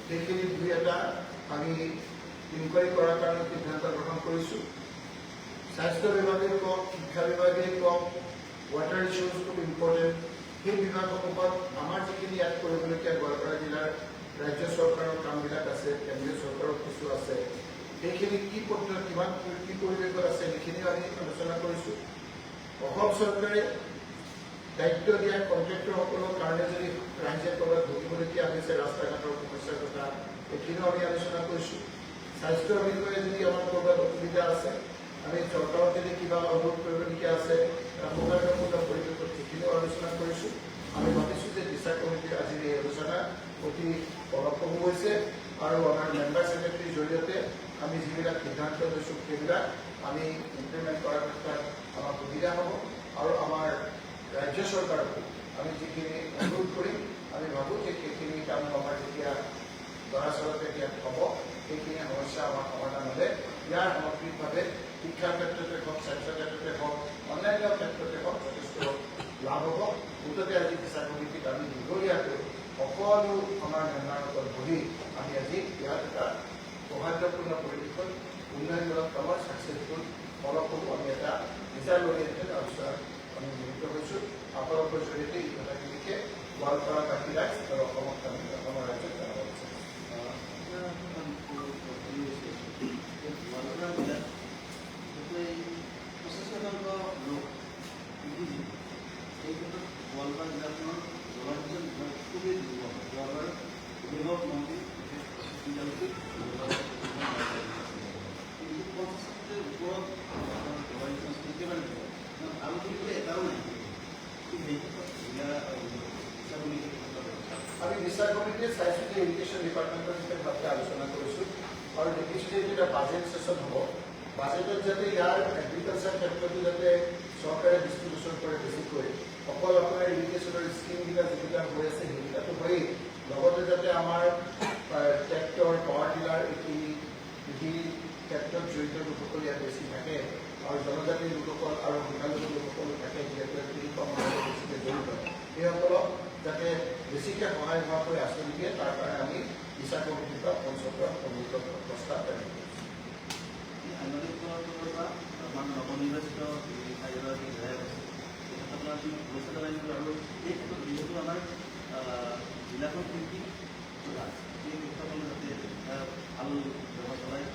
সেইখিনি দুই এটা আমি ইনকুৱাৰী কৰাৰ কাৰণে সিদ্ধান্ত গ্ৰহণ কৰিছোঁ। স্বাস্থ্য বিভাগে কওক, শিক্ষা বিভাগে কওক, ৱাটাৰ ইছ্যুজ খুব ইম্পৰ্টেণ্ট। সেই বিভাগসমূহত আমাৰ যিখিনি ইয়াত কৰিবলগীয়া গোৱালপাৰা জিলাৰ ৰাজ্য চৰকাৰৰ কামবিলাক আছে, কেন্দ্ৰীয় চৰকাৰৰ কিছু আছে, সেইখিনি কি পদ্ধতি কিমান কি পৰিৱেশত আছে সেইখিনিও আমি আলোচনা কৰিছোঁ। অসম চৰকাৰে দায়িত্ব দিয়া কণ্ট্ৰেক্টৰসকলৰ কাৰণে যদি ৰাইজে ক'ৰবাত ভুগিবলগীয়া হৈছে ৰাস্তা ঘাটৰ সমস্যাৰ কথা, এইখিনিও আমি আলোচনা কৰিছোঁ। স্বাস্থ্যৰ বিষয়ে যদি আমাৰ ক'ৰবাত অসুবিধা আছে, আমি চৰকাৰক যদি কিবা অনুৰোধ কৰিবলগীয়া আছে, সৌহাৰ্দ্যপূৰ্ণ পৰিৱেশত সেইখিনিও আলোচনা কৰিছোঁ। আমি ভাবিছোঁ যে দিশা কমিটিৰ আজিৰ এই আলোচনা অতি ফলপ্ৰসূ হৈছে আৰু আমাৰ মেম্বাৰ ছেক্ৰেটাৰীৰ জৰিয়তে আমি যিবিলাক সিদ্ধান্ত লৈছোঁ সেইবিলাক আমি ইমপ্লিমেণ্ট কৰাৰ ক্ষেত্ৰত আমাৰ সুবিধা হ'ব আৰু আমাৰ ৰাজ্য চৰকাৰকো আমি যিখিনি অনুৰোধ কৰিম, আমি ভাবোঁ যে সেইখিনি কাম আমাৰ যেতিয়া দৰাচলতে ইয়াত হ'ব, সেইখিনি সমস্যা আমাৰ সমাধান হ'লে ইয়াৰ সামগ্ৰিকভাৱে শিক্ষাৰ ক্ষেত্ৰতে হওক, স্বাস্থ্য ক্ষেত্ৰতে হওক, অন্যান্য ক্ষেত্ৰতে হওক যথেষ্ট লাভ হ'ব। মুঠতে আজি দিশা কমিটিত আমি দীঘলীয়াকৈ সকলো আমাৰ মেম্বাৰসকল বহি আমি আজি ইয়াত এটা সৌহাৰ্দ্যপূৰ্ণ পৰিৱেশত উন্নয়নমূলক কামৰ ছাকচেছফুল ফলপ্ৰসূ আমি এটা বিচাৰ জৰিয়তে আলোচনাত আমি মিলিত হৈছোঁ। আপোনালোকৰ জৰিয়তে এই কথাখিনিকে গোৱালপাৰাবাসী ৰাইজ আৰু অসমৰ ৰাজ্যত জনাব বিচাৰিছোঁ। গোৱালপাৰা জিলাখনৰ জলসিঞ্চন বিভাগ খুবেই দুৰ্বল। যোৱাবাৰ বিভাগ মন্ত্ৰী বিদ্যালয়ত কিন্তু 50ৰ ওপৰত জলসিঞ্চন একেবাৰে আৰু কিন্তু এটাও নাই। আমি দিশা কমিটিয়ে চাইছোঁ যে এডুকেশ্যন ডিপাৰ্টমেণ্টৰ সৈতে ভালকৈ আলোচনা কৰিছোঁ আৰু দেখিছোঁ যে এটা বাজেট ছেশ্যন হ'ব। বাজেটত যাতে ইয়াৰ এগ্ৰিকালচাৰ ক্ষেত্ৰতো যাতে চৰকাৰে ডিষ্ট্ৰিবিউশ্যন কৰে বেছিকৈ, অকল আপোনাৰ ইৰিগেশ্যনৰ স্কিমবিলাক যিবিলাক হৈ আছে সেইবিলাকতো হয়েই, লগতে যাতে আমাৰ ট্ৰেক্টৰ, পাৱাৰ টিলাৰ এইখিনি কৃষি ক্ষেত্ৰত জড়িত লোকসকল ইয়াত বেছি থাকে আৰু জনজাতিৰ লোকসকল আৰু সংখ্যালঘু লোকসকলো থাকে, যিহেতু কৃষি কৰ্মৰ লগত বেছিকৈ জড়িত, সেইসকলক যাতে বেছিকৈ সহায় হোৱাকৈ আঁচনি দিয়ে তাৰ কাৰণে আমি দিশা কমিটিৰ পৰা পঞ্চক্ৰৰ অনুৰোধ প্ৰস্তাৱ প্ৰেৰণ কৰিছোঁ। আমাৰ নৱনিৰ্বাচিত কাৰ্যবাহী বিধায়ক আছে, তেখেতক আপোনাৰ শুভেচ্ছা জনাইছোঁ। আৰু এই ক্ষেত্ৰত যিহেতু আমাৰ জিলাখন কৃষি প্ৰধান, এই ক্ষেত্ৰখনত যাতে ভাল ব্যৱহাৰ চলায়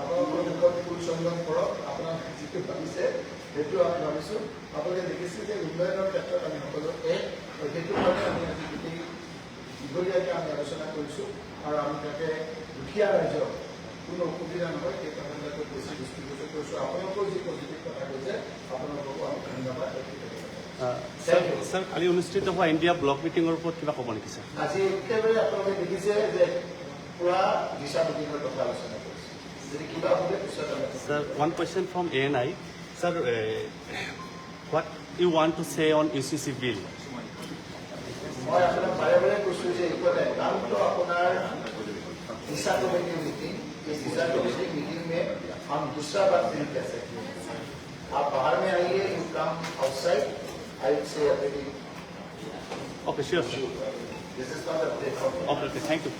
আপোনালোকৰ মুখত ফুল সংগ্ৰহ কৰক। আপোনালোকে যিটো ভাবিছে সেইটো আমি ভাবিছোঁ। আপোনালোকে দেখিছে যে উন্নয়নৰ ক্ষেত্ৰত আমি সকলো সেইটো কাৰণে আমি আজি গোটেই দীঘলীয়াকৈ আমি আলোচনা কৰিছোঁ আৰু আমি তাতে দুখীয়া ৰাইজক কোনো অসুবিধা নহয় সেই কথাবিলাকক বেছি দৃষ্টিগোচৰ কৰিছোঁ। আপোনালোকৰ যি পজিটিভ কথা কৈছে আপোনালোককো আমি ধন্যবাদ ব্যক্ত কৰিছোঁ। স্যাৰ, কালি অনুষ্ঠিত হোৱা ইণ্ডিয়া ব্লক মিটিঙৰ ওপৰত কিবা ক'ব নেকি স্যাৰ? আজি একেবাৰে আপোনালোকে দেখিছে যে পুৰা দিশা মিটিঙৰ কথা আলোচনা কৰিছে। যদি কিবা হ'লে পিছত আমি Sir, one question from ANI. Sir, what you want to say on UCC bill? মই আপোনাক বাৰে বাৰে কৈছোঁ যে এইফালে কামটো আপোনাৰ दिशा कमेटी मीटिंग, इस दिशा कमेटी मीटिंग में हम दूसरा बात नहीं कह सकते। आप बाहर में आइए, you come outside, I will say everything. Okay, sure, sir. This is not a break. Okay, thank you.